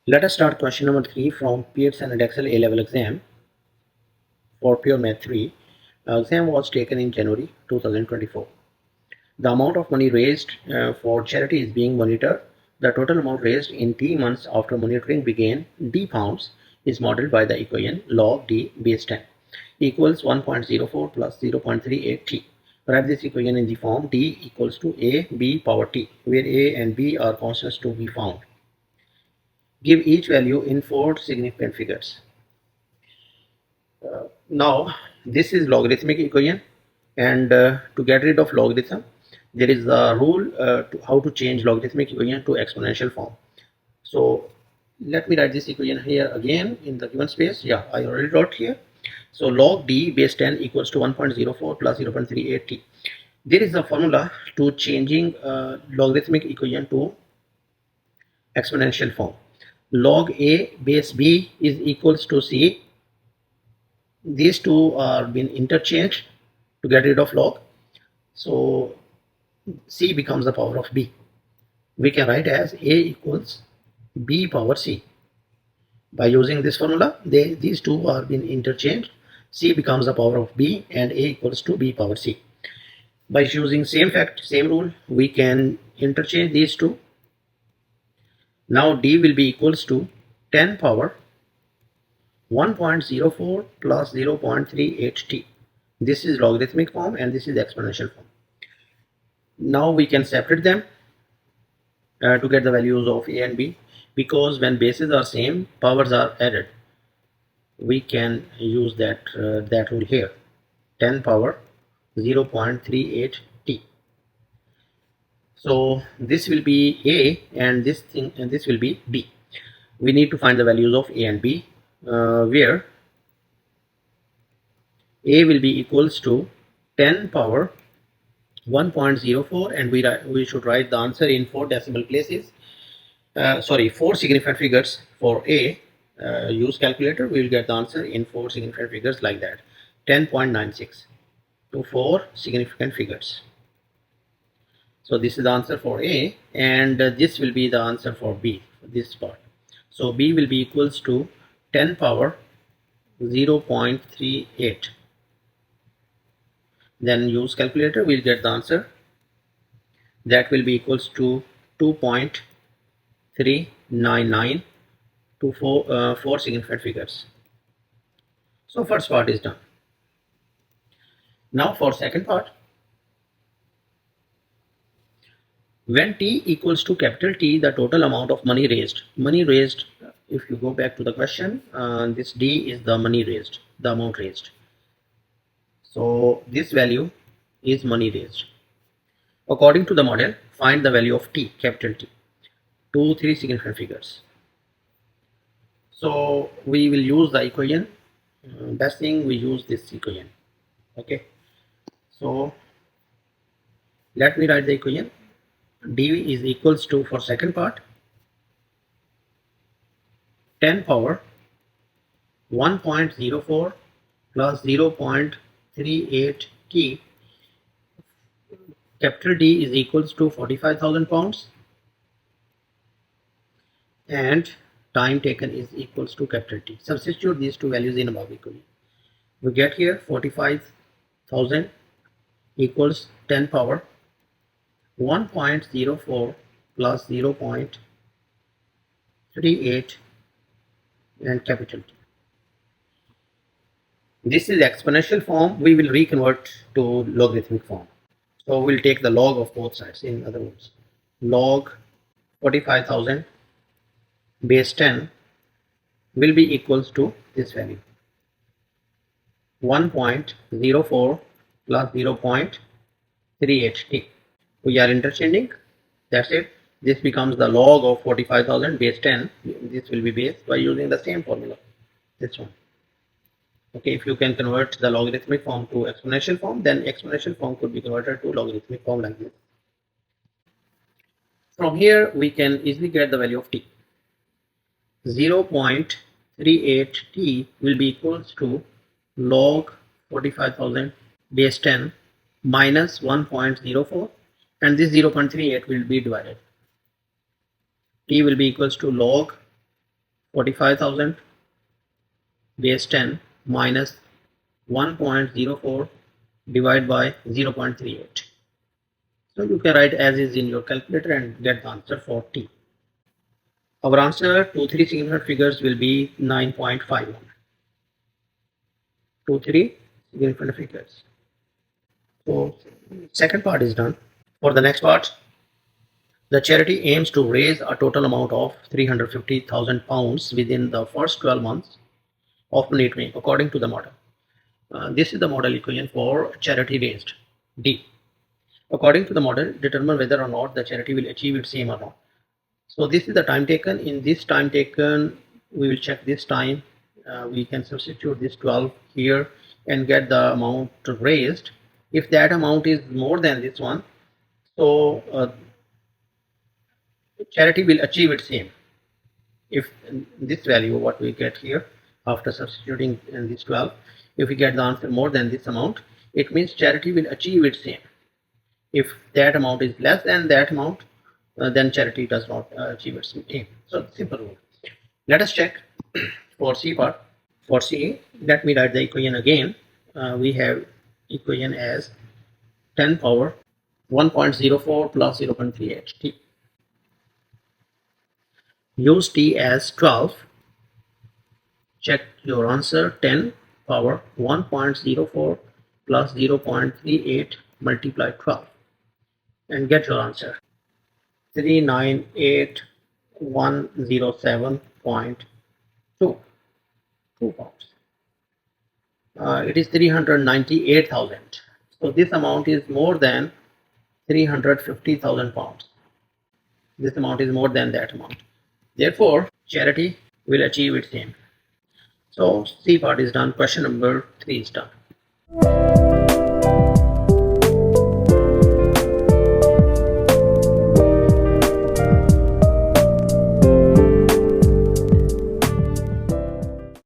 Let us start question number 3 from Pearson Edexcel A-level exam for Pure Math 3. Exam was taken in January 2024. The amount of money raised for charity is being monitored. The total amount raised in T months after monitoring began D pounds is modeled by the equation log D base 10 equals 1.04 plus 0.38 T. Write this equation in the form D equals to A B power T, where A and B are constants to be found. Give each value in 4 significant figures. Now this is logarithmic equation, and to get rid of logarithm there is a rule how to change logarithmic equation to exponential form. So let me write this equation here again in the given space. Yeah, I already wrote here. So log d base 10 equals to 1.04 plus 0.38 t. There is a formula to changing logarithmic equation to exponential form. Log a base b is equals to c. These two are being interchanged to get rid of log. So c becomes the power of b. We can write as a equals b power c. By using this formula, these two are being interchanged. C becomes the power of b and a equals to b power c. By using same fact, same rule, we can interchange these two. Now d will be equals to 10 power 1.04 plus 0.38 t. This is logarithmic form and this is exponential form. Now we can separate them to get the values of a and b, because when bases are same, powers are added. We can use that rule here. 10 power 0.38 t. So this will be a and this will be b. We need to find the values of a and b, where a will be equals to 10 power 1.04, and we should write the answer in 4 decimal places. 4 significant figures for a. Use calculator, we will get the answer in 4 significant figures like that. 10.96 to 4 significant figures. So this is the answer for a, and this will be the answer for b, this part. So b will be equals to 10 power 0.38. Then use calculator, we'll get the answer. That will be equals to 2.399 to 4 significant figures. So first part is done. Now for second part. When t equals to capital T, the total amount of money raised. Money raised, if you go back to the question, this D is the money raised, the amount raised. So this value is money raised. According to the model, find the value of T, capital T. 3 significant figures. So we will use the equation. Best thing, we use this equation. Okay. So let me write the equation. D is equals to, for second part, 10 power 1.04 plus 0.38 t. Capital D is equals to 45,000 pounds, and time taken is equals to capital T. Substitute these two values in above equation. We get here 45,000 equals 10 power 1.04 plus 0.38 and capital T. This is exponential form. We will reconvert to logarithmic form. So we'll take the log of both sides. In other words, log 45,000 base 10 will be equals to this value, 1.04 plus 0.38 t. We are interchanging. That's it. This becomes the log of 45,000 base 10. This will be base by using the same formula. This one. Okay, if you can convert the logarithmic form to exponential form, then exponential form could be converted to logarithmic form like this. From here, we can easily get the value of t. 0.38 t will be equals to log 45,000 base 10 minus 1.04, and this 0.38 will be divided. T will be equals to log 45,000 base 10 minus 1.04 divided by 0.38. So you can write as is in your calculator and get the answer for T. Our answer to three significant figures will be 9.51. Two three significant figures. So second part is done. For the next part, the charity aims to raise a total amount of £350,000 within the first 12 months of monitoring according to the model. This is the model equation for charity raised. D. According to the model, determine whether or not the charity will achieve its aim or not. So this is the time taken. In this time taken, we will check this time. We can substitute this 12 here and get the amount raised. If that amount is more than this one, so charity will achieve its aim. If this value, what we get here after substituting in this 12, if we get the answer more than this amount, it means charity will achieve its aim. If that amount is less than that amount, then charity does not achieve its aim. So simple rule. Let us check for C part. For C, let me write the equation again. We have equation as 10 power 1.04 plus 0.38 T. Use T as 12. Check your answer. 10 power 1.04 plus 0.38 multiply 12 and get your answer. 398,107.2 pounds. It is 398,000. So this amount is more than 350,000 pounds. This amount is more than that amount. Therefore, charity will achieve its aim. So C part is done. Question number 3 is done.